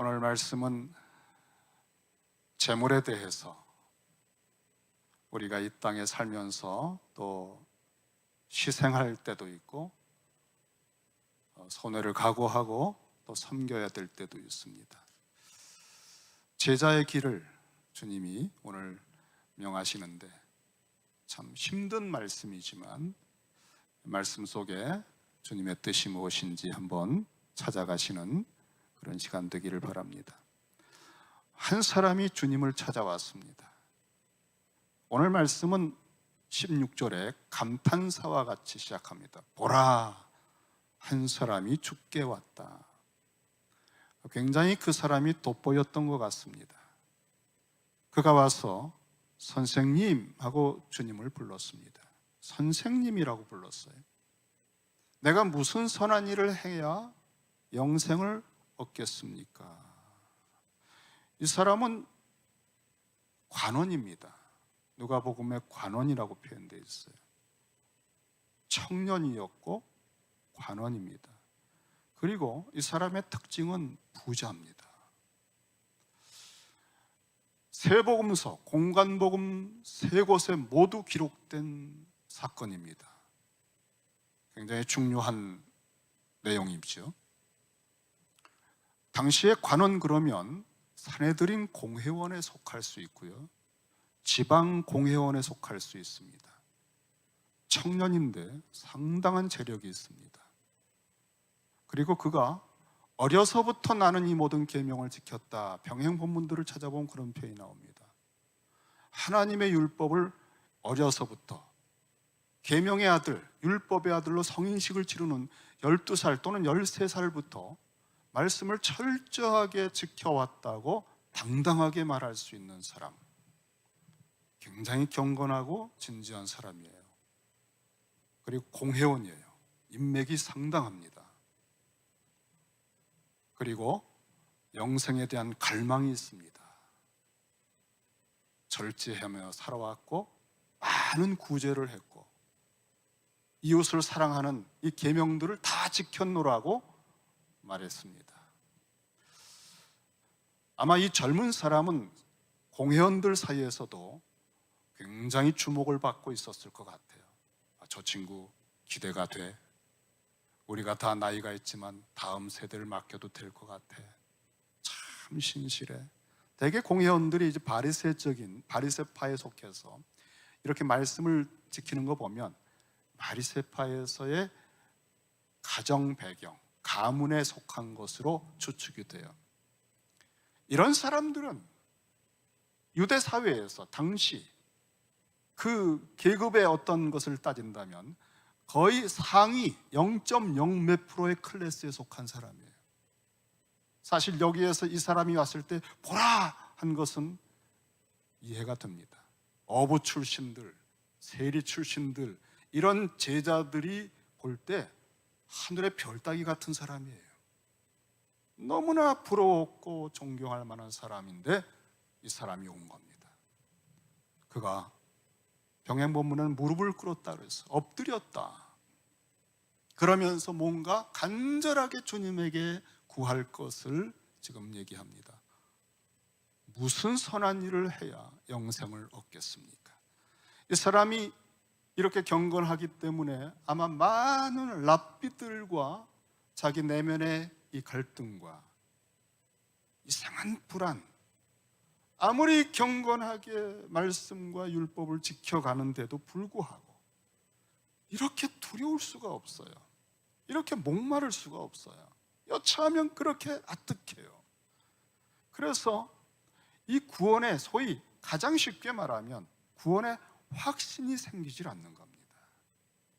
오늘 말씀은 재물에 대해서 우리가 이 땅에 살면서 또 희생할 때도 있고 손해를 각오하고 또 섬겨야 될 때도 있습니다. 제자의 길을 주님이 오늘 명하시는데 참 힘든 말씀이지만 말씀 속에 주님의 뜻이 무엇인지 한번 찾아가시는 그런 시간 되기를 바랍니다. 한 사람이 주님을 찾아왔습니다. 오늘 말씀은 16절에 감탄사와 같이 시작합니다. 보라, 한 사람이 주께 왔다. 굉장히 그 사람이 돋보였던 것 같습니다. 그가 와서 선생님 하고 주님을 불렀습니다. 선생님이라고 불렀어요. 내가 무슨 선한 일을 해야 영생을 얻겠습니까? 이 사람은 관원입니다. 누가복음에 관원이라고 표현되어 있어요. 청년이었고 관원입니다. 그리고 이 사람의 특징은 부자입니다. 세 복음서, 공간복음 세 곳에 모두 기록된 사건입니다. 굉장히 중요한 내용이죠. 당시에 관원 그러면 산헤드린 공회원에 속할 수 있고요, 지방 공회원에 속할 수 있습니다. 청년인데 상당한 재력이 있습니다. 그리고 그가 어려서부터 나는 이 모든 계명을 지켰다. 병행 본문들을 찾아보면 그런 표현이 나옵니다. 하나님의 율법을 어려서부터 계명의 아들, 율법의 아들로 성인식을 치르는 12살 또는 13살부터 말씀을 철저하게 지켜왔다고 당당하게 말할 수 있는 사람, 굉장히 경건하고 진지한 사람이에요. 그리고 공회원이에요. 인맥이 상당합니다. 그리고 영생에 대한 갈망이 있습니다. 절제하며 살아왔고 많은 구제를 했고 이웃을 사랑하는 이 계명들을 다 지켰노라고 말했습니다. 아마 이 젊은 사람은 공회원들 사이에서도 굉장히 주목을 받고 있었을 것 같아요. 저 친구 기대가 돼. 우리가 다 나이가 있지만 다음 세대를 맡겨도 될 것 같아. 참 신실해. 대개 공회원들이 이제 바리새적인 바리새파에 속해서 이렇게 말씀을 지키는 거 보면 바리새파에서의 가정 배경, 가문에 속한 것으로 추측이 돼요. 이런 사람들은 유대 사회에서 당시 그 계급의 어떤 것을 따진다면 거의 상위 0.0 몇 프로의 클래스에 속한 사람이에요. 사실 여기에서 이 사람이 왔을 때 보라 한 것은 이해가 됩니다. 어부 출신들, 세리 출신들, 이런 제자들이 볼 때 하늘의 별따기 같은 사람이에요. 너무나 부러웠고 존경할 만한 사람인데 이 사람이 온 겁니다. 그가 병행본문은 무릎을 꿇었다 그랬어. 엎드렸다. 그러면서 뭔가 간절하게 주님에게 구할 것을 지금 얘기합니다. 무슨 선한 일을 해야 영생을 얻겠습니까? 이 사람이 이렇게 경건하기 때문에 아마 많은 랍비들과 자기 내면의 이 갈등과 이상한 불안, 아무리 경건하게 말씀과 율법을 지켜가는데도 불구하고 이렇게 두려울 수가 없어요. 이렇게 목마를 수가 없어요. 여차하면 그렇게 아득해요. 그래서 이 구원에 소위 가장 쉽게 말하면 구원에 확신이 생기질 않는 겁니다.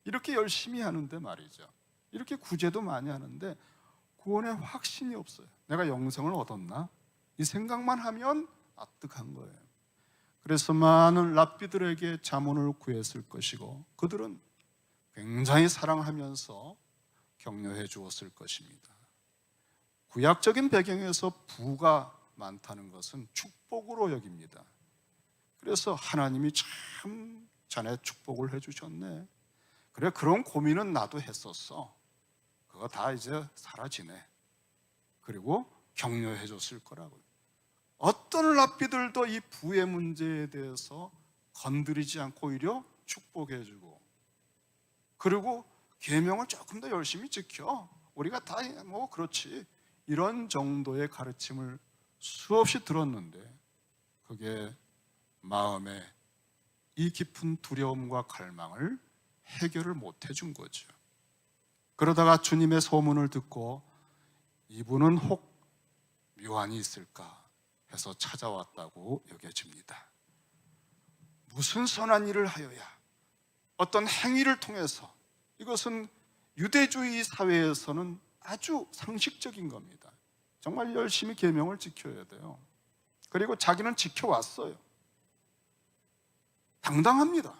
이렇게 열심히 하는데 말이죠. 이렇게 구제도 많이 하는데 구원에 확신이 없어요. 내가 영생을 얻었나? 이 생각만 하면 아득한 거예요. 그래서 많은 랍비들에게 자문을 구했을 것이고 그들은 굉장히 사랑하면서 격려해 주었을 것입니다. 구약적인 배경에서 부가 많다는 것은 축복으로 여깁니다. 그래서 하나님이 참 자네 축복을 해주셨네. 그래, 그런 고민은 나도 했었어. 그거 다 이제 사라지네. 그리고 격려해 줬을 거라고요. 어떤 랍비들도 이 부의 문제에 대해서 건드리지 않고 오히려 축복해 주고, 그리고 계명을 조금 더 열심히 지켜, 우리가 다 뭐 그렇지, 이런 정도의 가르침을 수없이 들었는데 그게 마음에 이 깊은 두려움과 갈망을 해결을 못 해준 거죠. 그러다가 주님의 소문을 듣고 이분은 혹 묘안이 있을까 해서 찾아왔다고 여겨집니다. 무슨 선한 일을 하여야, 어떤 행위를 통해서, 이것은 유대주의 사회에서는 아주 상식적인 겁니다. 정말 열심히 계명을 지켜야 돼요. 그리고 자기는 지켜왔어요. 당당합니다.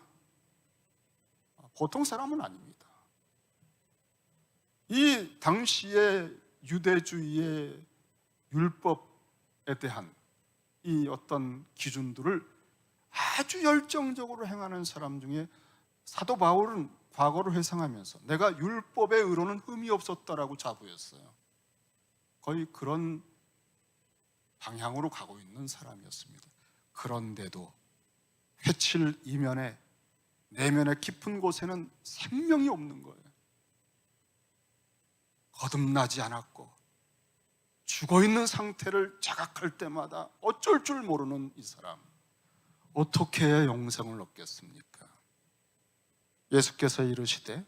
보통 사람은 아닙니다. 이 당시의 유대주의의 율법에 대한 이 어떤 기준들을 아주 열정적으로 행하는 사람 중에 사도 바울은 과거를 회상하면서 내가 율법의 의로는 흠이 없었다라고 자부했어요. 거의 그런 방향으로 가고 있는 사람이었습니다. 그런데도 회칠 이면에, 내면의 깊은 곳에는 생명이 없는 거예요. 거듭나지 않았고 죽어있는 상태를 자각할 때마다 어쩔 줄 모르는 이 사람, 어떻게 해야 영생을 얻겠습니까? 예수께서 이르시되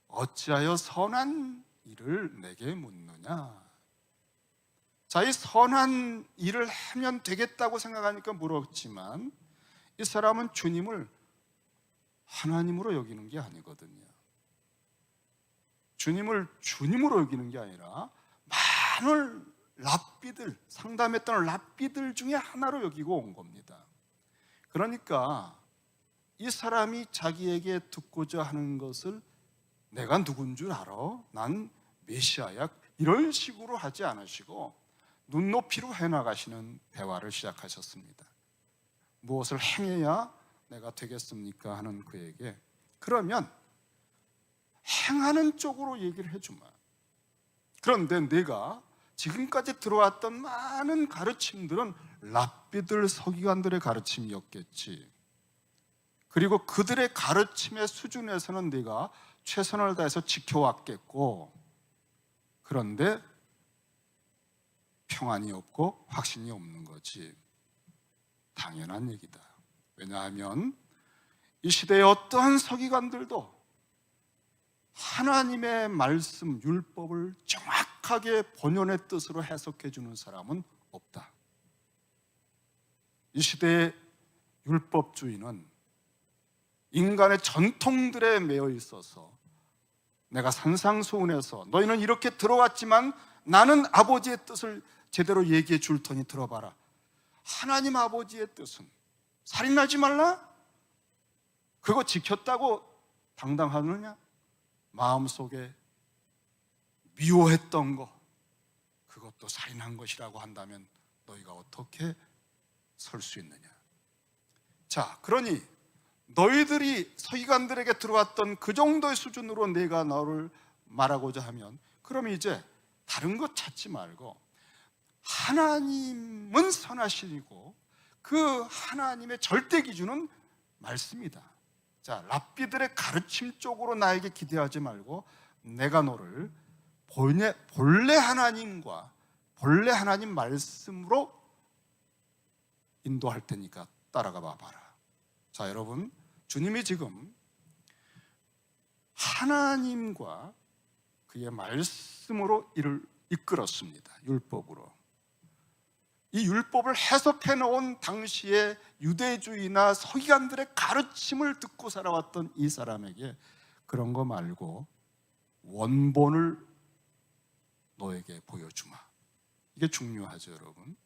어찌하여 선한 일을 내게 묻느냐. 자, 이 선한 일을 하면 되겠다고 생각하니까 물었지만 이 사람은 주님을 하나님으로 여기는 게 아니거든요. 주님을 주님으로 여기는 게 아니라 많은 랍비들, 상담했던 랍비들 중에 하나로 여기고 온 겁니다. 그러니까 이 사람이 자기에게 듣고자 하는 것을 내가 누군 줄 알아? 난 메시아야. 이런 식으로 하지 않으시고 눈높이로 해나가시는 대화를 시작하셨습니다. 무엇을 행해야 내가 되겠습니까? 하는 그에게, 그러면 행하는 쪽으로 얘기를 해주마. 그런데 내가 지금까지 들어왔던 많은 가르침들은 랍비들, 서기관들의 가르침이었겠지. 그리고 그들의 가르침의 수준에서는 네가 최선을 다해서 지켜왔겠고, 그런데 평안이 없고 확신이 없는 거지. 당연한 얘기다. 왜냐하면 이 시대의 어떠한 서기관들도 하나님의 말씀, 율법을 정확하게 본연의 뜻으로 해석해 주는 사람은 없다. 이 시대의 율법주의는 인간의 전통들에 매여 있어서 내가 산상수훈해서 너희는 이렇게 들어왔지만 나는 아버지의 뜻을 제대로 얘기해 줄 테니 들어봐라. 하나님 아버지의 뜻은 살인하지 말라? 그거 지켰다고 당당하느냐? 마음속에 미워했던 거, 그것도 살인한 것이라고 한다면 너희가 어떻게 설 수 있느냐? 자, 그러니 너희들이 서기관들에게 들어왔던 그 정도의 수준으로 내가 너를 말하고자 하면, 그럼 이제 다른 것 찾지 말고 하나님은 선하시고 그 하나님의 절대 기준은 말씀이다. 자, 랍비들의 가르침 쪽으로 나에게 기대하지 말고 내가 너를 본래 하나님과 본래 하나님 말씀으로 인도할 테니까 따라가 봐봐라. 자, 여러분, 주님이 지금 하나님과 그의 말씀으로 이를 이끌었습니다. 율법으로. 이 율법을 해석해 놓은 당시의 유대주의나 서기관들의 가르침을 듣고 살아왔던 이 사람에게 그런 거 말고 원본을 너에게 보여주마. 이게 중요하죠, 여러분.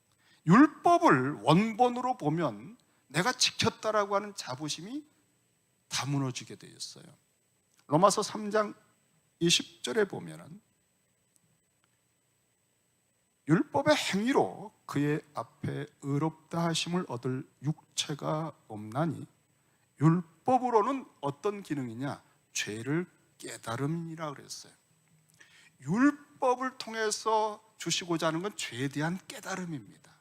율법을 원본으로 보면 내가 지켰다라고 하는 자부심이 다 무너지게 되어 있어요. 로마서 3장 20절에 보면은 율법의 행위로 그의 앞에 의롭다 하심을 얻을 육체가 없나니 율법으로는 어떤 기능이냐? 죄를 깨달음이라 그랬어요. 율법을 통해서 주시고자 하는 건 죄에 대한 깨달음입니다.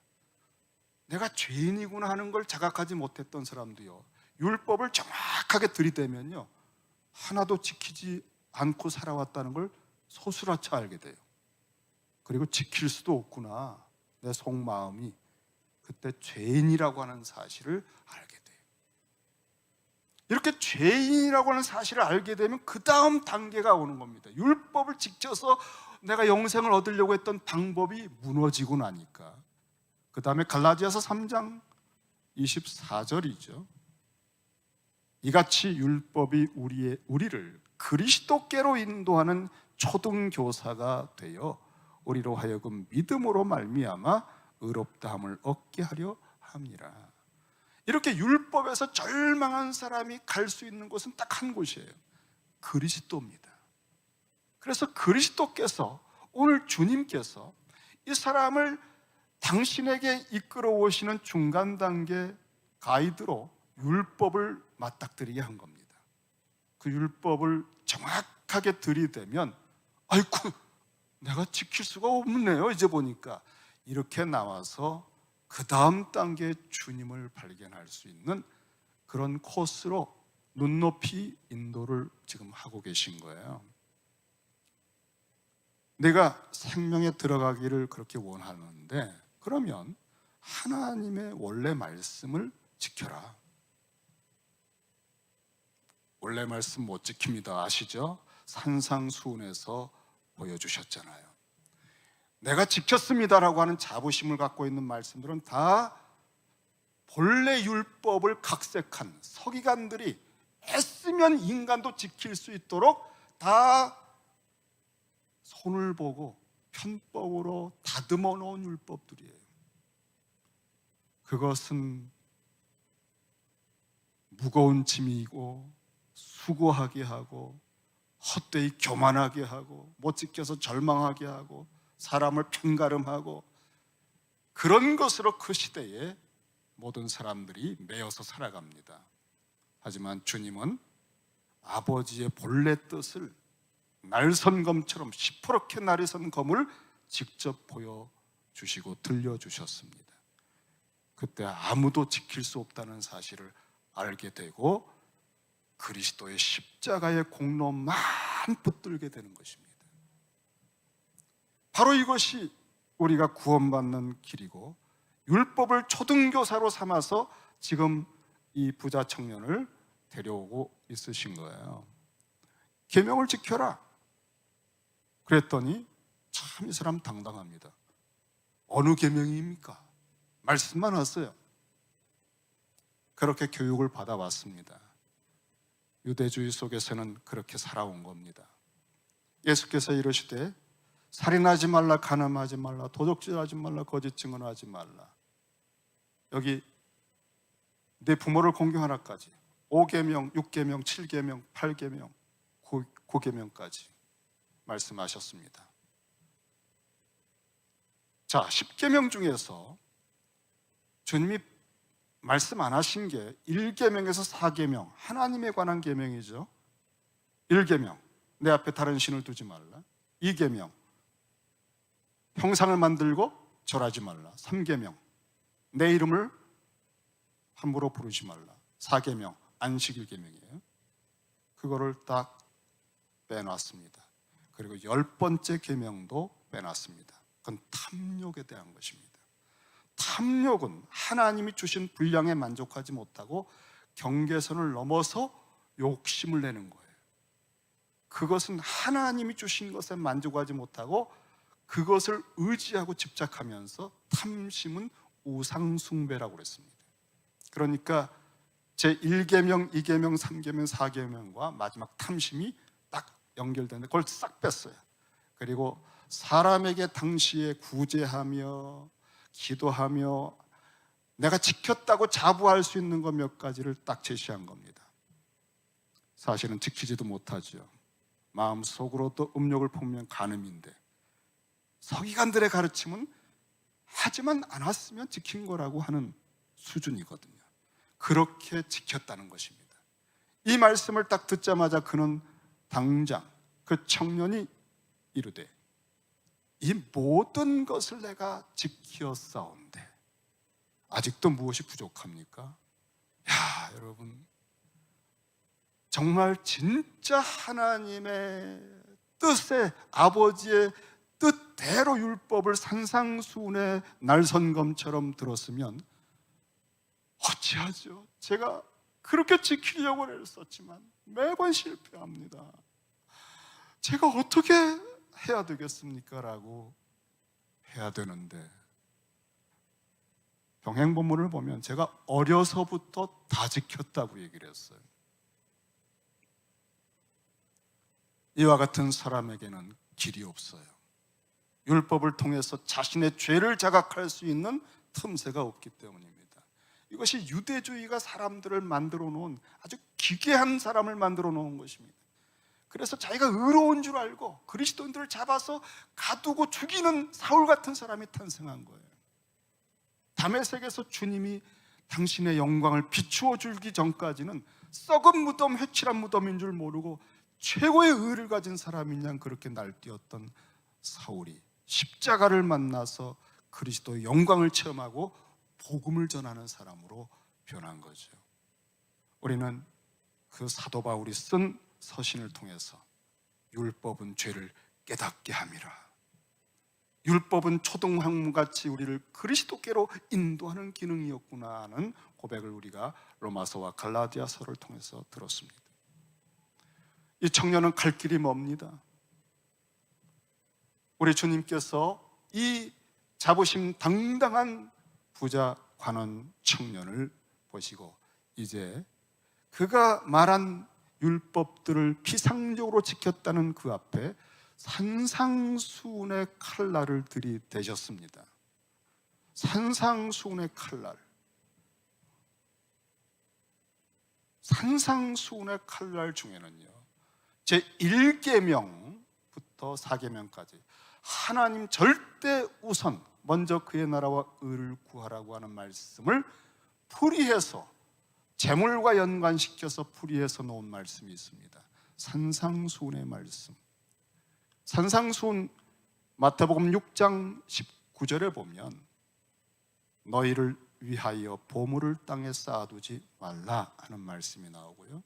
내가 죄인이구나 하는 걸 자각하지 못했던 사람도요, 율법을 정확하게 들이대면요, 하나도 지키지 않고 살아왔다는 걸 소스라쳐 알게 돼요. 그리고 지킬 수도 없구나, 내 속마음이 그때 죄인이라고 하는 사실을 알게 돼요. 이렇게 죄인이라고 하는 사실을 알게 되면 그 다음 단계가 오는 겁니다. 율법을 지켜서 내가 영생을 얻으려고 했던 방법이 무너지고 나니까 그 다음에 갈라디아서 3장 24절이죠. 이같이 율법이 우리를 그리스도께로 인도하는 초등교사가 되어 우리로 하여금 믿음으로 말미암아 의롭다함을 얻게 하려 함이라. 이렇게 율법에서 절망한 사람이 갈 수 있는 곳은 딱 한 곳이에요. 그리스도입니다. 그래서 그리스도께서, 오늘 주님께서 이 사람을 당신에게 이끌어 오시는 중간 단계 가이드로 율법을 맞닥뜨리게 한 겁니다. 그 율법을 정확하게 들이대면 아이고, 내가 지킬 수가 없네요. 이제 보니까 이렇게 나와서 그 다음 단계의 주님을 발견할 수 있는 그런 코스로 눈높이 인도를 지금 하고 계신 거예요. 내가 생명에 들어가기를 그렇게 원하는데, 그러면 하나님의 원래 말씀을 지켜라. 원래 말씀 못 지킵니다. 아시죠? 산상수훈에서 보여주셨잖아요. 내가 지켰습니다라고 하는 자부심을 갖고 있는 말씀들은 다 본래 율법을 각색한 서기관들이 애쓰면 인간도 지킬 수 있도록 다 손을 보고 편법으로 다듬어 놓은 율법들이에요. 그것은 무거운 짐이고 수고하게 하고 헛되이 교만하게 하고 못 지켜서 절망하게 하고 사람을 편가름하고, 그런 것으로 그 시대에 모든 사람들이 매여서 살아갑니다. 하지만 주님은 아버지의 본래 뜻을 날선검처럼 시퍼렇게 날선 검을 직접 보여주시고 들려주셨습니다. 그때 아무도 지킬 수 없다는 사실을 알게 되고 그리스도의 십자가의 공로만 붙들게 되는 것입니다. 바로 이것이 우리가 구원받는 길이고, 율법을 초등교사로 삼아서 지금 이 부자 청년을 데려오고 있으신 거예요. 계명을 지켜라. 그랬더니 참 이 사람 당당합니다. 어느 계명입니까? 말씀만 왔어요. 그렇게 교육을 받아왔습니다. 유대주의 속에서는 그렇게 살아온 겁니다. 예수께서 이르시되 살인하지 말라, 간음하지 말라, 도적질하지 말라, 거짓 증언하지 말라. 여기 내 부모를 공경하라까지 5계명, 6계명, 7계명, 8계명, 9계명까지 말씀하셨습니다. 자, 10계명 중에서 주님이 말씀 안 하신 게 1계명에서 4계명, 하나님에 관한 계명이죠. 1계명, 내 앞에 다른 신을 두지 말라. 2계명, 형상을 만들고 절하지 말라. 3계명, 내 이름을 함부로 부르지 말라. 4계명, 안식일 계명이에요. 그거를 딱 빼놨습니다. 그리고 10번째 계명도 빼놨습니다. 그건 탐욕에 대한 것입니다. 탐욕은 하나님이 주신 분량에 만족하지 못하고 경계선을 넘어서 욕심을 내는 거예요. 그것은 하나님이 주신 것에 만족하지 못하고 그것을 의지하고 집착하면서, 탐심은 우상숭배라고 그랬습니다. 그러니까 제1계명, 2계명, 3계명, 4계명과 마지막 탐심이 딱 연결되는데 그걸 싹 뺐어요. 그리고 사람에게 당시에 구제하며 기도하며 내가 지켰다고 자부할 수 있는 것 몇 가지를 딱 제시한 겁니다. 사실은 지키지도 못하죠. 마음속으로도 음욕을 품으면 간음인데, 서기관들의 가르침은 하지만 않았으면 지킨 거라고 하는 수준이거든요. 그렇게 지켰다는 것입니다. 이 말씀을 딱 듣자마자 그는 당장 그 청년이 이르되 이 모든 것을 내가 지키었사온데 아직도 무엇이 부족합니까? 야, 여러분, 정말 진짜 하나님의 뜻에, 아버지의 뜻대로 율법을 산상수훈의 날선검처럼 들었으면 어찌하죠? 제가 그렇게 지키려고 애썼지만 매번 실패합니다. 제가 어떻게 해야 되겠습니까? 라고 해야 되는데, 병행본문을 보면 제가 어려서부터 다 지켰다고 얘기를 했어요. 이와 같은 사람에게는 길이 없어요. 율법을 통해서 자신의 죄를 자각할 수 있는 틈새가 없기 때문입니다. 이것이 유대주의가 사람들을 만들어 놓은, 아주 기괴한 사람을 만들어 놓은 것입니다. 그래서 자기가 의로운 줄 알고 그리스도인들을 잡아서 가두고 죽이는 사울 같은 사람이 탄생한 거예요. 다메섹에서 주님이 당신의 영광을 비추어 주기 전까지는 썩은 무덤, 회칠한 무덤인 줄 모르고 최고의 의를 가진 사람인 양 그렇게 날뛰었던 사울이 십자가를 만나서 그리스도의 영광을 체험하고 복음을 전하는 사람으로 변한 거죠. 우리는 그 사도 바울이 쓴 서신을 통해서 율법은 죄를 깨닫게 함이라, 율법은 초등학문같이 우리를 그리스도께로 인도하는 기능이었구나 하는 고백을 우리가 로마서와 갈라디아서를 통해서 들었습니다. 이 청년은 갈 길이 멉니다. 우리 주님께서 이 자부심 당당한 부자 관원 청년을 보시고 이제 그가 말한 율법들을 피상적으로 지켰다는 그 앞에 산상수훈의 칼날을 들이대셨습니다. 산상수훈의 칼날. 산상수훈의 칼날 중에는요, 제1계명부터 4계명까지 하나님 절대 우선 먼저 그의 나라와 의를 구하라고 하는 말씀을 풀이해서, 재물과 연관시켜서 풀이해서 놓은 말씀이 있습니다. 산상수훈의 말씀. 산상수훈 마태복음 6장 19절에 보면 너희를 위하여 보물을 땅에 쌓아두지 말라 하는 말씀이 나오고요,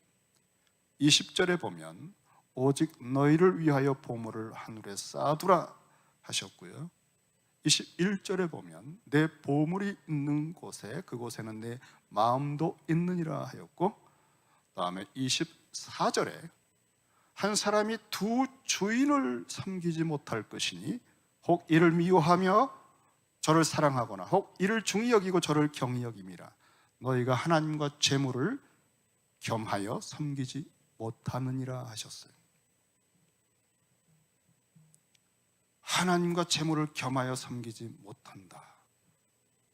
20절에 보면 오직 너희를 위하여 보물을 하늘에 쌓아두라 하셨고요, 21절에 보면 내 보물이 있는 곳에 그곳에는 내 마음도 있느니라 하였고, 다음에 24절에 한 사람이 두 주인을 섬기지 못할 것이니 혹 이를 미워하며 저를 사랑하거나 혹 이를 중히 여기고 저를 경히 여김이라. 너희가 하나님과 재물을 겸하여 섬기지 못하느니라 하셨어요. 하나님과 재물을 겸하여 섬기지 못한다.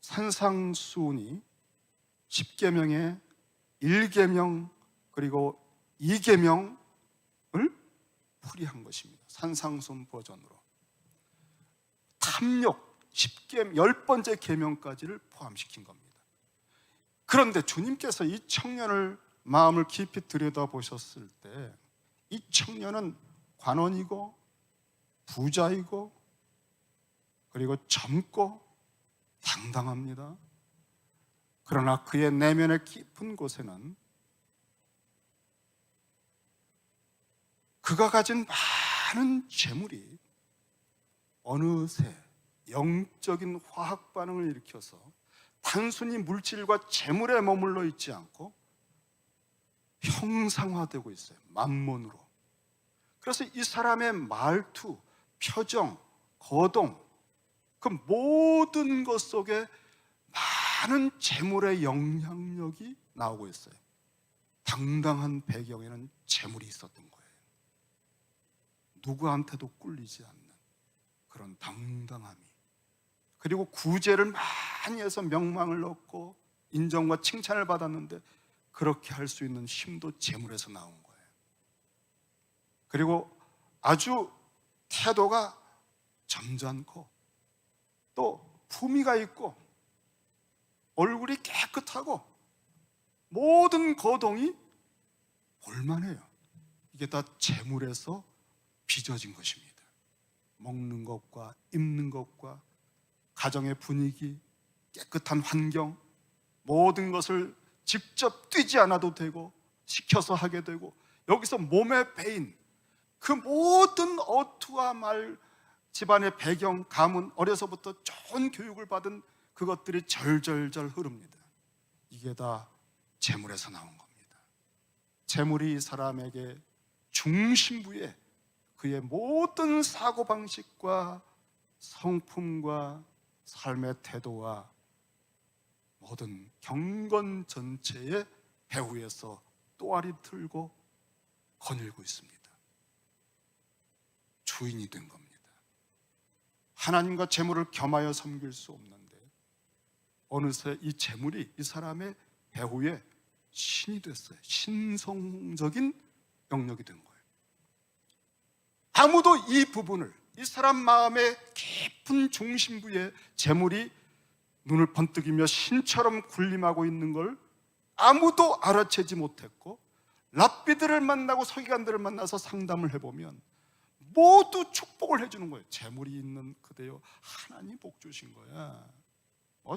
산상수훈이 10계명에 1계명 그리고 2계명을 풀이한 것입니다. 산상수훈 버전으로 탐욕 10계명 10번째 계명까지를 포함시킨 겁니다. 그런데 주님께서 이 청년을 마음을 깊이 들여다보셨을 때 이 청년은 관원이고 부자이고 그리고 젊고 당당합니다. 그러나 그의 내면의 깊은 곳에는 그가 가진 많은 재물이 어느새 영적인 화학 반응을 일으켜서 단순히 물질과 재물에 머물러 있지 않고 형상화되고 있어요. 만몬으로. 그래서 이 사람의 말투, 표정, 거동, 그 모든 것 속에 많은 재물의 영향력이 나오고 있어요. 당당한 배경에는 재물이 있었던 거예요. 누구한테도 꿀리지 않는 그런 당당함이, 그리고 구제를 많이 해서 명망을 얻고 인정과 칭찬을 받았는데 그렇게 할 수 있는 힘도 재물에서 나온 거예요. 그리고 아주 태도가 점잖고 또 품위가 있고 얼굴이 깨끗하고 모든 거동이 볼만해요. 이게 다 재물에서 빚어진 것입니다. 먹는 것과 입는 것과 가정의 분위기, 깨끗한 환경, 모든 것을 직접 뛰지 않아도 되고 시켜서 하게 되고, 여기서 몸에 배인 그 모든 어투와 말, 집안의 배경, 가문, 어려서부터 좋은 교육을 받은 그것들이 절절절 흐릅니다. 이게 다 재물에서 나온 겁니다. 재물이 이 사람에게 중심부에 그의 모든 사고방식과 성품과 삶의 태도와 모든 경건 전체의 배후에서 또아리 틀고 거닐고 있습니다. 주인이 된 겁니다. 하나님과 재물을 겸하여 섬길 수 없는데 어느새 이 재물이 이 사람의 배후에 신이 됐어요. 신성적인 영역이 된 거예요. 아무도 이 부분을, 이 사람 마음의 깊은 중심부에 재물이 눈을 번뜩이며 신처럼 군림하고 있는 걸 아무도 알아채지 못했고, 랍비들을 만나고 서기관들을 만나서 상담을 해보면 모두 축복을 해주는 거예요. 재물이 있는 그대여 하나님 복 주신 거야.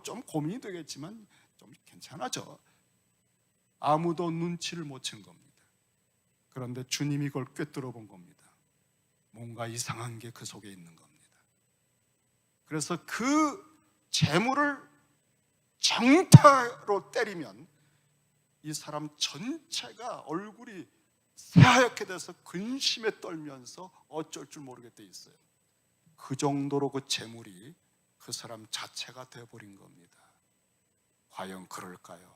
좀 고민이 되겠지만 좀 괜찮아져. 아무도 눈치를 못 챈 겁니다. 그런데 주님이 그걸 꿰뚫어 본 겁니다. 뭔가 이상한 게 그 속에 있는 겁니다. 그래서 그 재물을 정타로 때리면 이 사람 전체가 얼굴이 새하얗게 돼서 근심에 떨면서 어쩔 줄 모르게 돼 있어요. 그 정도로 그 재물이 그 사람 자체가 되어버린 겁니다. 과연 그럴까요?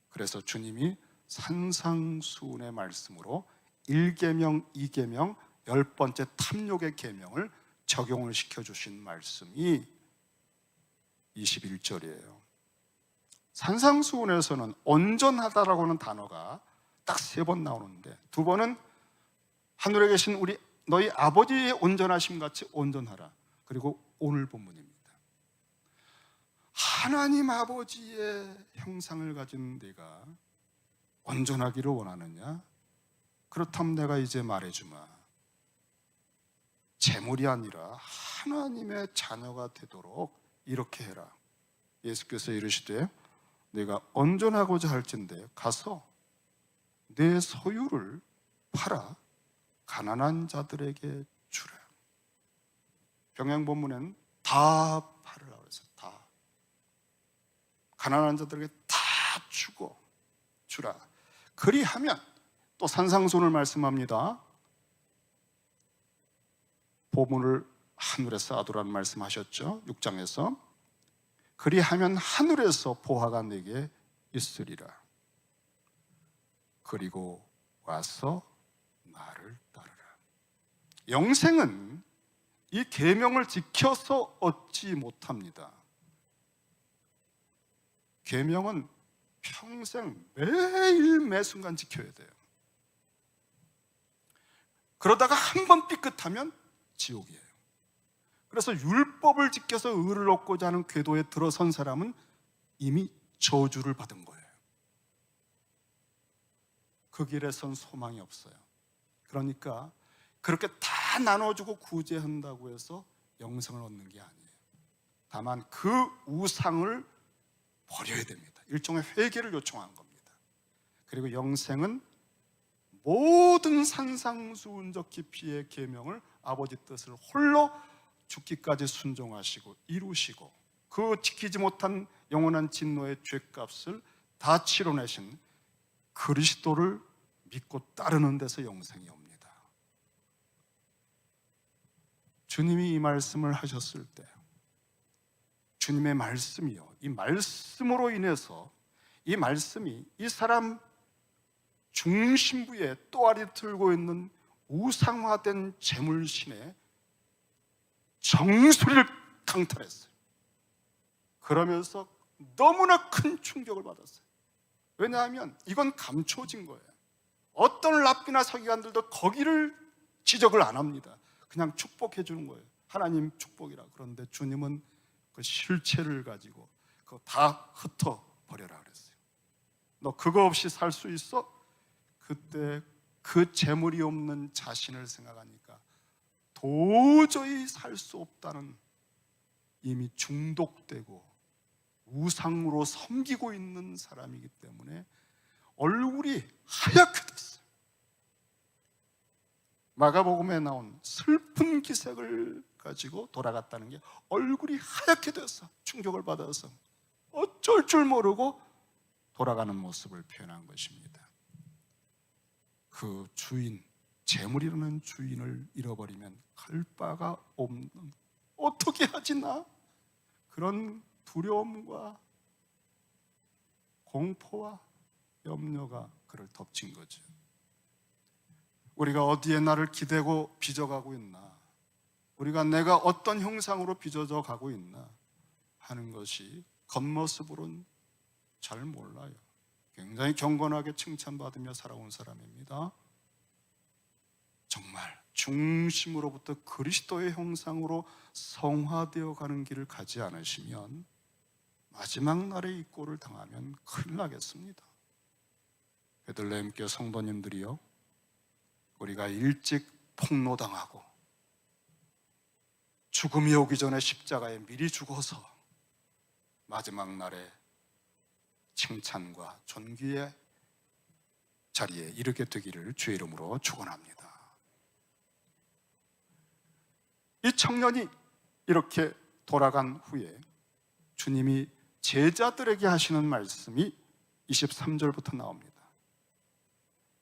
그래서 주님이 산상수훈의 말씀으로 1계명, 2계명, 10번째 탐욕의 계명을 적용을 시켜주신 말씀이 21절이에요. 산상수훈에서는 온전하다라고 하는 단어가 딱 3번 나오는데, 2번은 하늘에 계신 우리 너희 아버지의 온전하심 같이 온전하라. 그리고 오늘 본문입니다. 하나님 아버지의 형상을 가진 네가 온전하기를 원하느냐? 그렇다면 내가 이제 말해주마. 재물이 아니라 하나님의 자녀가 되도록 이렇게 해라. 예수께서 이르시되 네가 온전하고자 할진대 가서 내 소유를 팔아 가난한 자들에게 주라. 병행 본문엔 다 팔으라 그래서 다 가난한 자들에게 다 주고 주라. 그리하면 또 산상수훈을 말씀합니다. 보물을 하늘에 쌓아두라는 말씀하셨죠. 6장에서. 그리하면 하늘에서 보화가 내게 있으리라. 그리고 와서 나를 따르라. 영생은 이 계명을 지켜서 얻지 못합니다. 계명은 평생 매일 매순간 지켜야 돼요. 그러다가 한 번 삐끗하면 지옥이에요. 그래서 율법을 지켜서 의를 얻고자 하는 궤도에 들어선 사람은 이미 저주를 받은 거예요. 그 길에선 소망이 없어요. 그러니까 그렇게 다 나눠주고 구제한다고 해서 영생을 얻는 게 아니에요. 다만 그 우상을 버려야 됩니다. 일종의 회개를 요청한 겁니다. 그리고 영생은 모든 산상수훈적 깊이의 계명을 아버지 뜻을 홀로 죽기까지 순종하시고 이루시고 그 지키지 못한 영원한 진노의 죗값을 다 치러내신 그리스도를 믿고 따르는 데서 영생이 옵니다. 주님이 이 말씀을 하셨을 때 주님의 말씀이요, 이 말씀으로 인해서 이 말씀이 이 사람 중심부에 또아리 틀고 있는 우상화된 재물신의 정수리를 강탈했어요. 그러면서 너무나 큰 충격을 받았어요. 왜냐하면 이건 감춰진 거예요. 어떤 랍비나 서기관들도 거기를 지적을 안 합니다. 그냥 축복해 주는 거예요. 하나님 축복이라. 그런데 주님은 그 실체를 가지고 그거 다 흩어버려라 그랬어요. 너 그거 없이 살 수 있어? 그때 그 재물이 없는 자신을 생각하니까 도저히 살 수 없다는, 이미 중독되고 우상으로 섬기고 있는 사람이기 때문에 얼굴이 하얗게 됐어요. 마가복음에 나온 슬픈 기색을 가지고 돌아갔다는 게 얼굴이 하얗게 됐어. 충격을 받아서 어쩔 줄 모르고 돌아가는 모습을 표현한 것입니다. 그 주인, 재물이라는 주인을 잃어버리면 갈 바가 없는, 어떻게 하지 나? 그런 두려움과 공포와 염려가 그를 덮친 거죠. 우리가 어디에 나를 기대고 빚어가고 있나? 우리가 내가 어떤 형상으로 빚어져 가고 있나 하는 것이 겉모습으로는 잘 몰라요. 굉장히 경건하게 칭찬받으며 살아온 사람입니다. 정말 중심으로부터 그리스도의 형상으로 성화되어 가는 길을 가지 않으시면 마지막 날에 이 꼴을 당하면 큰일 나겠습니다. 베들레헴교 성도님들이요, 우리가 일찍 폭로당하고 죽음이 오기 전에 십자가에 미리 죽어서 마지막 날에 칭찬과 존귀의 자리에 이르게 되기를 주의 이름으로 축원합니다. 이 청년이 이렇게 돌아간 후에 주님이 제자들에게 하시는 말씀이 23절부터 나옵니다.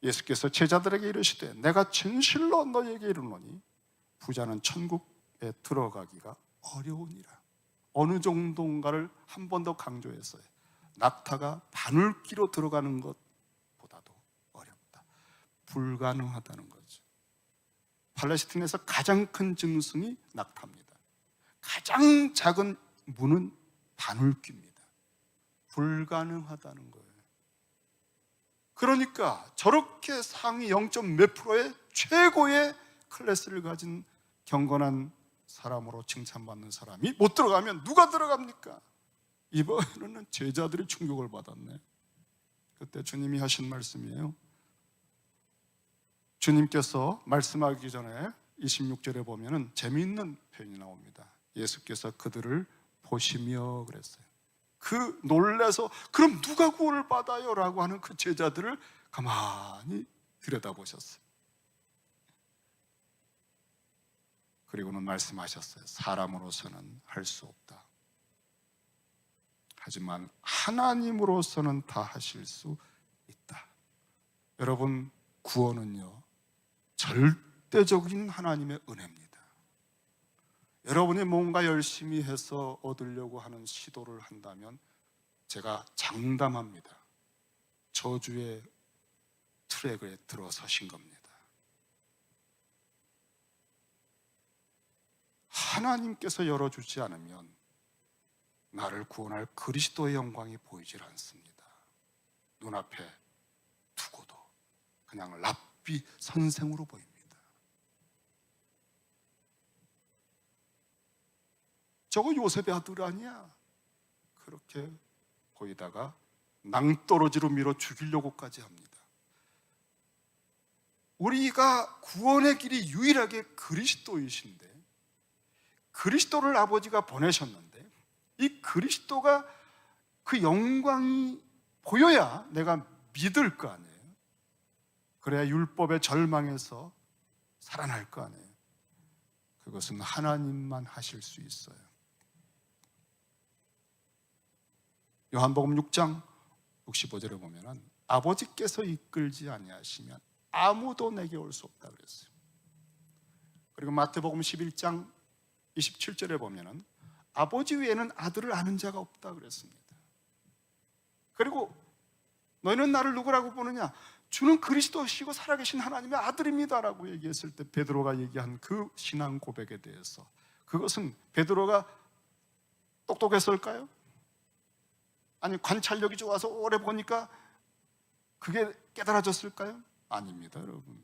예수께서 제자들에게 이르시되 내가 진실로 너희에게 이르노니 부자는 천국에 들어가기가 어려우니라. 어느 정도인가를 한 번 더 강조했어요. 낙타가 바늘기로 들어가는 것보다도 어렵다, 불가능하다는 거죠. 팔레스틴에서 가장 큰 짐승이 낙타입니다. 가장 작은 문은 바늘귀입니다. 불가능하다는 거예요. 그러니까 저렇게 상위 0.몇 프로의 최고의 클래스를 가진 경건한 사람으로 칭찬받는 사람이 못 들어가면 누가 들어갑니까? 이번에는 제자들이 충격을 받았네. 그때 주님이 하신 말씀이에요. 주님께서 말씀하기 전에 26절에 보면은 재미있는 표현이 나옵니다. 예수께서 그들을 보시며 그랬어요. 그 놀라서 그럼 누가 구원을 받아요? 라고 하는 그 제자들을 가만히 들여다보셨어요. 그리고는 말씀하셨어요. 사람으로서는 할 수 없다. 하지만 하나님으로서는 다 하실 수 있다. 여러분, 구원은요, 절대적인 하나님의 은혜입니다. 여러분이 뭔가 열심히 해서 얻으려고 하는 시도를 한다면 제가 장담합니다. 저주의 트랙에 들어서신 겁니다. 하나님께서 열어주지 않으면 나를 구원할 그리스도의 영광이 보이질 않습니다. 눈앞에 두고도 그냥 랍비 선생으로 보입니다. 저거 요셉의 아들 아니야? 그렇게 보이다가 낭떠러지로 밀어 죽이려고까지 합니다. 우리가 구원의 길이 유일하게 그리스도이신데, 그리스도를 아버지가 보내셨는데 이 그리스도가 그 영광이 보여야 내가 믿을 거 아니에요. 그래야 율법의 절망에서 살아날 거 아니에요. 그것은 하나님만 하실 수 있어요. 요한복음 6장 65절에 보면은 아버지께서 이끌지 아니하시면 아무도 내게 올 수 없다 그랬어요. 그리고 마태복음 11장 27절에 보면은 아버지 외에는 아들을 아는 자가 없다 그랬습니다. 그리고 너희는 나를 누구라고 보느냐? 주는 그리스도시고 살아계신 하나님의 아들입니다라고 얘기했을 때 베드로가 얘기한 그 신앙 고백에 대해서, 그것은 베드로가 똑똑했을까요? 아니 관찰력이 좋아서 오래 보니까 그게 깨달아졌을까요? 아닙니다, 여러분.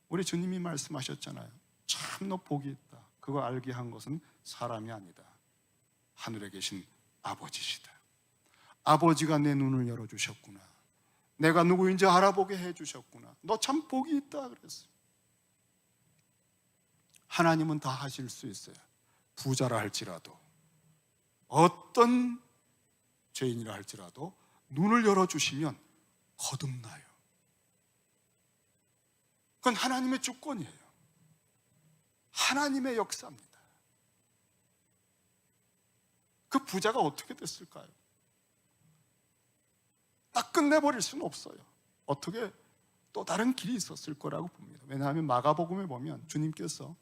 우리 주님이 말씀하셨잖아요. 참 너 복이 있다. 그거 알게 한 것은 사람이 아니다. 하늘에 계신 아버지시다. 아버지가 내 눈을 열어주셨구나. 내가 누구인지 알아보게 해주셨구나. 너 참 복이 있다 그랬어요. 하나님은 다 하실 수 있어요. 부자라 할지라도, 어떤 죄인이라 할지라도 눈을 열어주시면 거듭나요. 그건 하나님의 주권이에요. 하나님의 역사입니다. 그 부자가 어떻게 됐을까요? 딱 끝내버릴 수는 없어요. 어떻게 또 다른 길이 있었을 거라고 봅니다. 왜냐하면 마가복음에 보면 주님께서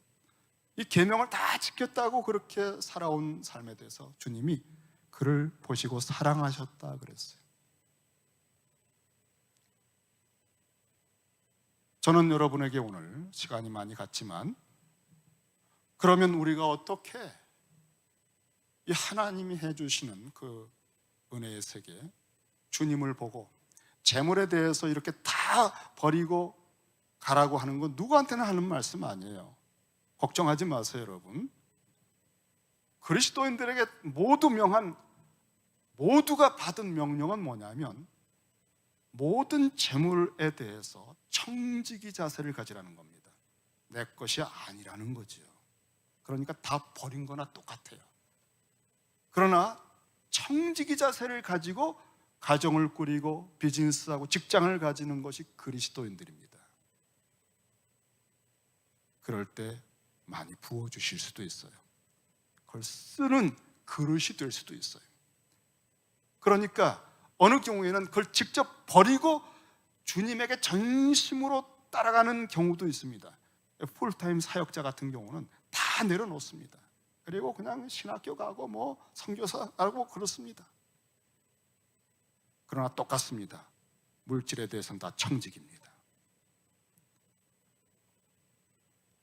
이 계명을 다 지켰다고 그렇게 살아온 삶에 대해서 주님이 그를 보시고 사랑하셨다 그랬어요. 저는 여러분에게 오늘 시간이 많이 갔지만, 그러면 우리가 어떻게 이 하나님이 해주시는 그 은혜의 세계, 주님을 보고 재물에 대해서 이렇게 다 버리고 가라고 하는 건 누구한테나 하는 말씀 아니에요. 걱정하지 마세요, 여러분. 그리스도인들에게 모두가 받은 명령은 뭐냐면, 모든 재물에 대해서 청지기 자세를 가지라는 겁니다. 내 것이 아니라는 거죠. 그러니까 다 버린 거나 똑같아요. 그러나 청지기 자세를 가지고 가정을 꾸리고 비즈니스하고 직장을 가지는 것이 그리스도인들입니다. 그럴 때 많이 부어주실 수도 있어요. 그걸 쓰는 그릇이 될 수도 있어요. 그러니까 어느 경우에는 그걸 직접 버리고 주님에게 전심으로 따라가는 경우도 있습니다. 풀타임 사역자 같은 경우는 다 내려놓습니다. 그리고 그냥 신학교 가고 뭐 선교사 하고 그렇습니다. 그러나 똑같습니다. 물질에 대해서는 다 청직입니다.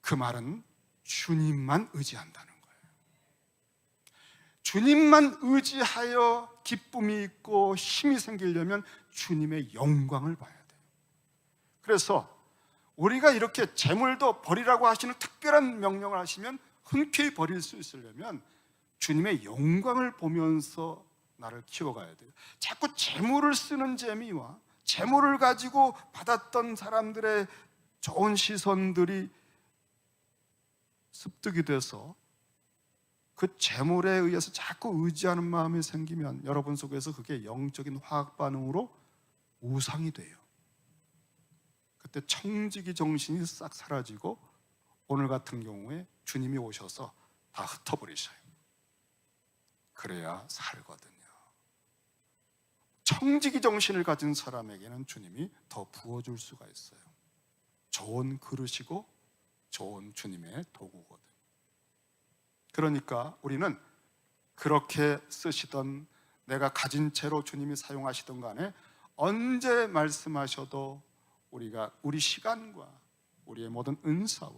그 말은 주님만 의지한다는 거예요. 주님만 의지하여 기쁨이 있고 힘이 생기려면 주님의 영광을 봐야 돼요. 그래서 우리가 이렇게 재물도 버리라고 하시는 특별한 명령을 하시면 흔쾌히 버릴 수 있으려면 주님의 영광을 보면서 나를 키워가야 돼요. 자꾸 재물을 쓰는 재미와 재물을 가지고 받았던 사람들의 좋은 시선들이 습득이 돼서 그 재물에 의해서 자꾸 의지하는 마음이 생기면 여러분 속에서 그게 영적인 화학 반응으로 우상이 돼요. 그때 청지기 정신이 싹 사라지고 오늘 같은 경우에 주님이 오셔서 다 흩어버리셔요. 그래야 살거든요. 청지기 정신을 가진 사람에게는 주님이 더 부어줄 수가 있어요. 좋은 그릇이고 좋은 주님의 도구거든. 그러니까 우리는 그렇게 쓰시던, 내가 가진 채로 주님이 사용하시던 간에 언제 말씀하셔도 우리가 우리 시간과 우리의 모든 은사와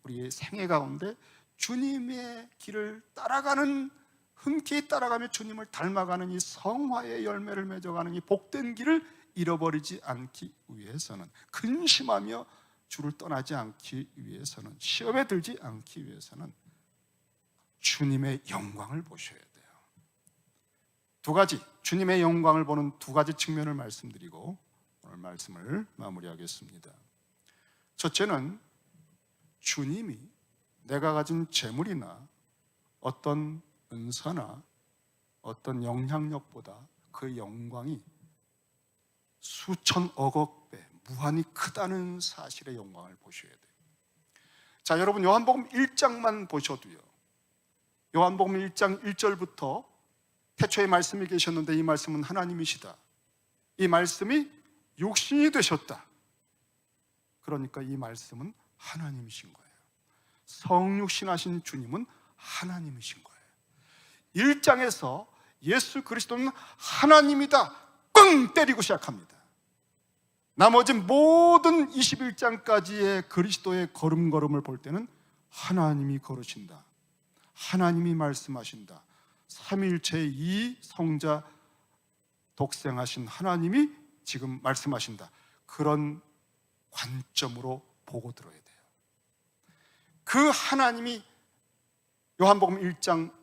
우리의 생애 가운데 주님의 길을 따라가는, 흔쾌히 따라가며 주님을 닮아가는 이 성화의 열매를 맺어가는 이 복된 길을 잃어버리지 않기 위해서는, 근심하며 주를 떠나지 않기 위해서는, 시험에 들지 않기 위해서는 주님의 영광을 보셔야 돼요. 두 가지, 주님의 영광을 보는 두 가지 측면을 말씀드리고 오늘 말씀을 마무리하겠습니다. 첫째는 주님이 내가 가진 재물이나 어떤 은사나 어떤 영향력보다 그 영광이 수천억억 배 무한히 크다는 사실의 영광을 보셔야 돼요. 자, 여러분 요한복음 1장만 보셔도요, 요한복음 1장 1절부터 태초에 말씀이 계셨는데 이 말씀은 하나님이시다, 이 말씀이 육신이 되셨다. 그러니까 이 말씀은 하나님이신 거예요. 성육신하신 주님은 하나님이신 거예요. 1장에서 예수 그리스도는 하나님이다 뻥 때리고 시작합니다. 나머지 모든 21장까지의 그리스도의 걸음걸음을 볼 때는 하나님이 걸으신다, 하나님이 말씀하신다, 삼위일체 이 성자 독생하신 하나님이 지금 말씀하신다, 그런 관점으로 보고 들어야 돼요. 그 하나님이 요한복음 1장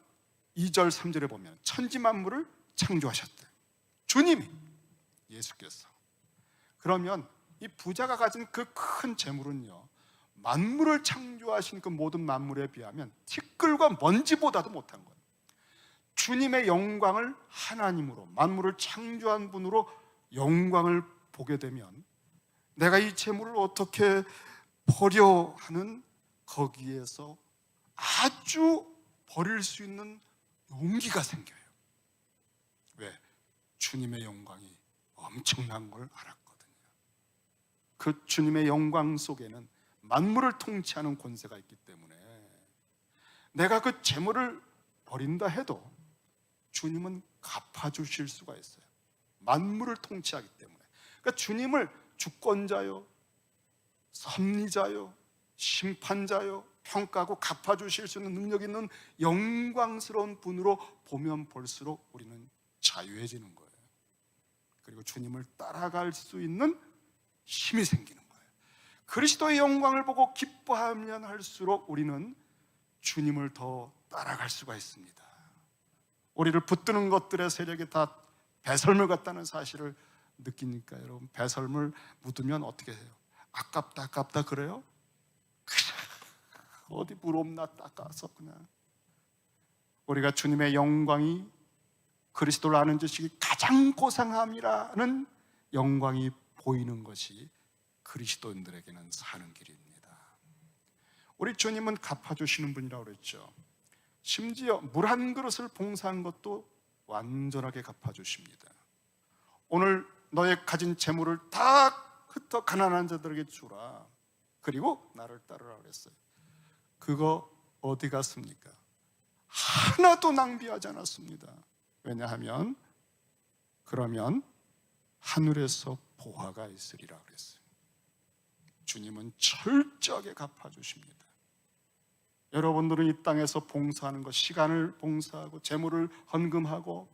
2절 3절에 보면 천지만물을 창조하셨대, 주님이, 예수께서. 그러면 이 부자가 가진 그 큰 재물은요, 만물을 창조하신 그 모든 만물에 비하면 티끌과 먼지보다도 못한 거예요. 주님의 영광을 하나님으로, 만물을 창조한 분으로 영광을 보게 되면 내가 이 재물을 어떻게 버려 하는 거기에서 아주 버릴 수 있는 용기가 생겨요. 왜? 주님의 영광이 엄청난 걸 알았거든요. 그 주님의 영광 속에는 만물을 통치하는 권세가 있기 때문에 내가 그 재물을 버린다 해도 주님은 갚아주실 수가 있어요. 만물을 통치하기 때문에. 그러니까 주님을 주권자요, 섭리자요, 심판자요, 평가하고 갚아주실 수 있는 능력 있는 영광스러운 분으로 보면 볼수록 우리는 자유해지는 거예요. 그리고 주님을 따라갈 수 있는 힘이 생기는 거예요. 그리스도의 영광을 보고 기뻐하면 할수록 우리는 주님을 더 따라갈 수가 있습니다. 우리를 붙드는 것들의 세력이 다 배설물 같다는 사실을 느끼니까 여러분, 배설물 묻으면 어떻게 해요? 아깝다 그래요? 어디 물 없나 닦아서 그냥. 우리가 주님의 영광이 그리스도를 아는 지식이 가장 고상함이라는 영광이 보이는 것이 그리스도인들에게는 사는 길입니다. 우리 주님은 갚아주시는 분이라고 그랬죠. 심지어 물 한 그릇을 봉사한 것도 완전하게 갚아주십니다. 오늘 너의 가진 재물을 다 흩어 가난한 자들에게 주라. 그리고 나를 따르라 그랬어요. 그거 어디 갔습니까? 하나도 낭비하지 않았습니다. 왜냐하면 그러면 하늘에서 보화가 있으리라 그랬어요. 주님은 철저하게 갚아주십니다. 여러분들은 이 땅에서 봉사하는 것, 시간을 봉사하고 재물을 헌금하고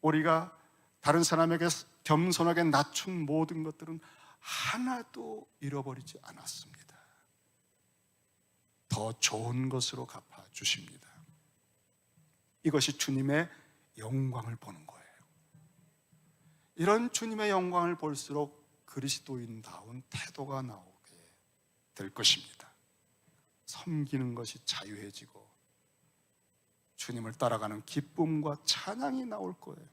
우리가 다른 사람에게 겸손하게 낮춘 모든 것들은 하나도 잃어버리지 않았습니다. 더 좋은 것으로 갚아주십니다. 이것이 주님의 영광을 보는 거예요. 이런 주님의 영광을 볼수록 그리스도인다운 태도가 나오게 될 것입니다. 섬기는 것이 자유해지고 주님을 따라가는 기쁨과 찬양이 나올 거예요.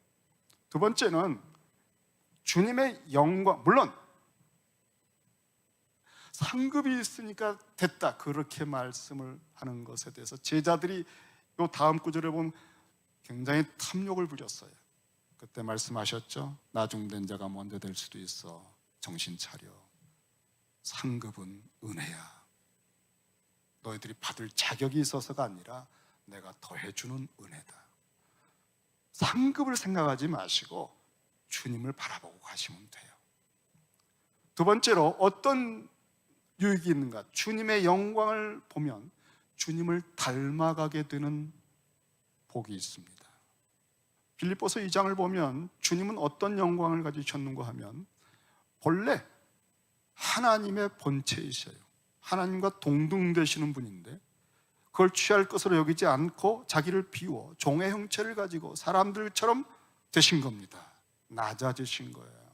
두 번째는 주님의 영광, 물론 상급이 있으니까 됐다 그렇게 말씀을 하는 것에 대해서 제자들이 이 다음 구절에 보면 굉장히 탐욕을 부렸어요. 그때 말씀하셨죠. 나중된 자가 먼저 될 수도 있어. 정신 차려. 상급은 은혜야. 너희들이 받을 자격이 있어서가 아니라 내가 더해주는 은혜다. 상급을 생각하지 마시고 주님을 바라보고 가시면 돼요. 두 번째로 어떤 유익이 있는가? 주님의 영광을 보면 주님을 닮아가게 되는 복이 있습니다. 빌립보서 2장을 보면 주님은 어떤 영광을 가지셨는가 하면 본래 하나님의 본체이셔요. 하나님과 동등되시는 분인데 그걸 취할 것으로 여기지 않고 자기를 비워 종의 형체를 가지고 사람들처럼 되신 겁니다. 낮아지신 거예요.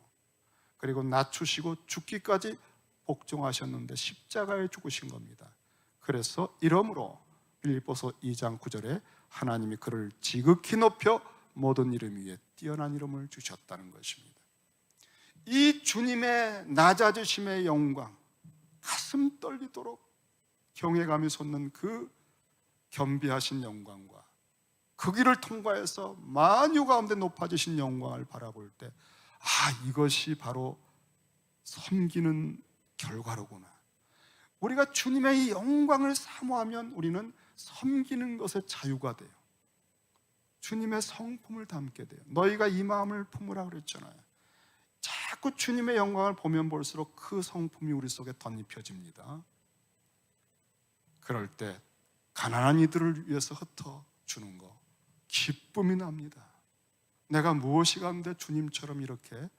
그리고 낮추시고 죽기까지 복종하셨는데 십자가에 죽으신 겁니다. 그래서 이러므로 빌립보서 2장 9절에 하나님이 그를 지극히 높여 모든 이름 위에 뛰어난 이름을 주셨다는 것입니다. 이 주님의 낮아지심의 영광, 가슴 떨리도록 경외감이 솟는 그 겸비하신 영광과 그 길을 통과해서 만유 가운데 높아지신 영광을 바라볼 때 이것이 바로 섬기는 결과로구나. 우리가 주님의 이 영광을 사모하면 우리는 섬기는 것에 자유가 돼요. 주님의 성품을 담게 돼요. 너희가 이 마음을 품으라 그랬잖아요. 자꾸 주님의 영광을 보면 볼수록 그 성품이 우리 속에 덧입혀집니다. 그럴 때 가난한 이들을 위해서 흩어주는 거 기쁨이 납니다. 내가 무엇이 가운데 주님처럼 이렇게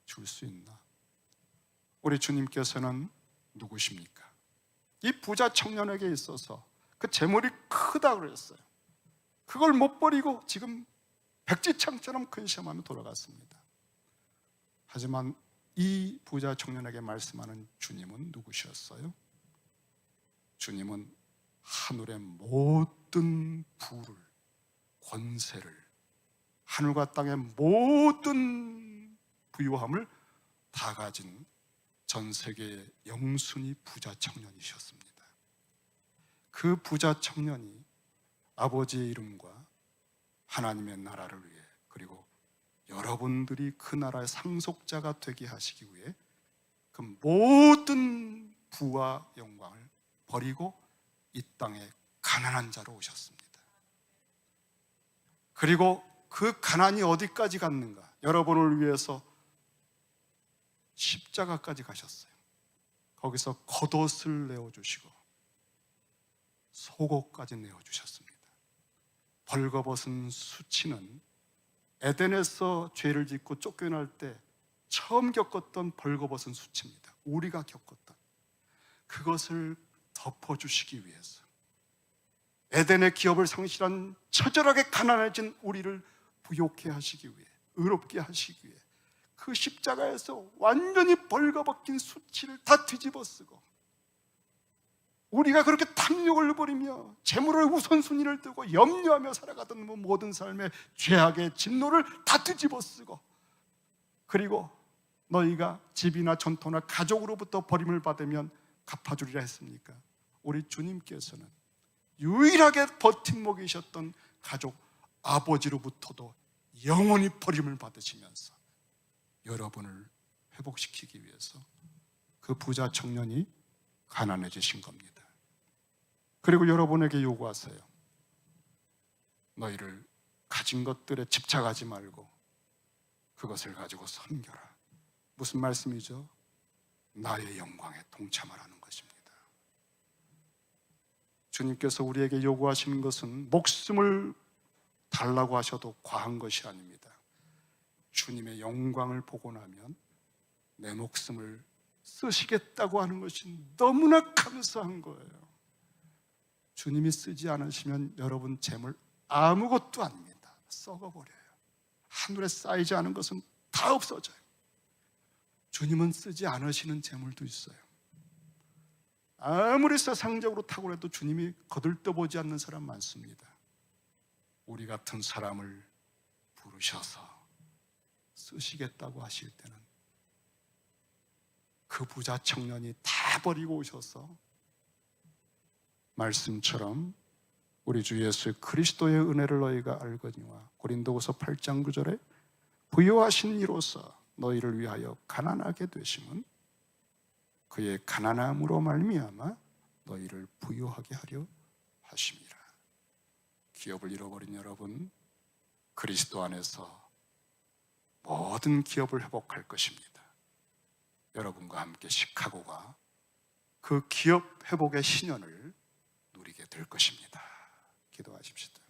줄 수 있나? 우리 주님께서는 누구십니까? 이 부자 청년에게 있어서 그 재물이 크다 그랬어요. 그걸 못 버리고 지금 백지창처럼 근심하며 돌아갔습니다. 하지만 이 부자 청년에게 말씀하는 주님은 누구셨어요? 주님은 하늘의 모든 부를, 권세를, 하늘과 땅의 모든 부유함을 다 가진 전 세계의 영순위 부자 청년이셨습니다. 그 부자 청년이 아버지의 이름과 하나님의 나라를 위해, 그리고 여러분들이 그 나라의 상속자가 되게 하시기 위해 그 모든 부와 영광을 버리고 이 땅에 가난한 자로 오셨습니다. 그리고 그 가난이 어디까지 갔는가? 여러분을 위해서 십자가까지 가셨어요. 거기서 겉옷을 내어주시고 속옷까지 내어주셨습니다. 벌거벗은 수치는 에덴에서 죄를 짓고 쫓겨날 때 처음 겪었던 벌거벗은 수치입니다. 우리가 겪었던 그것을 덮어주시기 위해서, 에덴의 기업을 상실한 처절하게 가난해진 우리를 부욕해 하시기 위해, 의롭게 하시기 위해 그 십자가에서 완전히 벌거벗긴 수치를 다 뒤집어쓰고, 우리가 그렇게 탐욕을 부리며 재물을 우선순위를 두고 염려하며 살아가던 모든 삶의 죄악의 진노를 다 뒤집어쓰고, 그리고 너희가 집이나 전토나 가족으로부터 버림을 받으면 갚아주리라 했습니까? 우리 주님께서는 유일하게 버팀목이셨던 가족 아버지로부터도 영원히 버림을 받으시면서 여러분을 회복시키기 위해서 그 부자 청년이 가난해지신 겁니다. 그리고 여러분에게 요구하세요. 너희를 가진 것들에 집착하지 말고 그것을 가지고 섬겨라. 무슨 말씀이죠? 나의 영광에 동참하라는 것입니다. 주님께서 우리에게 요구하시는 것은 목숨을 달라고 하셔도 과한 것이 아닙니다. 주님의 영광을 보고 나면 내 목숨을 쓰시겠다고 하는 것이 너무나 감사한 거예요. 주님이 쓰지 않으시면 여러분 재물 아무것도 아닙니다. 썩어버려요. 하늘에 쌓이지 않은 것은 다 없어져요. 주님은 쓰지 않으시는 재물도 있어요. 아무리 세상적으로 탁월해도 주님이 거들떠보지 않는 사람 많습니다. 우리 같은 사람을 부르셔서 쓰시겠다고 하실 때는 그 부자 청년이 다 버리고 오셔서 말씀처럼 우리 주 예수 그리스도의 은혜를 너희가 알거니와 고린도후서 8장 9절에 부요하신 이로서 너희를 위하여 가난하게 되심은 그의 가난함으로 말미암아 너희를 부요하게 하려 하심이라. 기업을 잃어버린 여러분, 그리스도 안에서 모든 기업을 회복할 것입니다. 여러분과 함께 시카고가 그 기업 회복의 신년을 누리게 될 것입니다. 기도하십시다.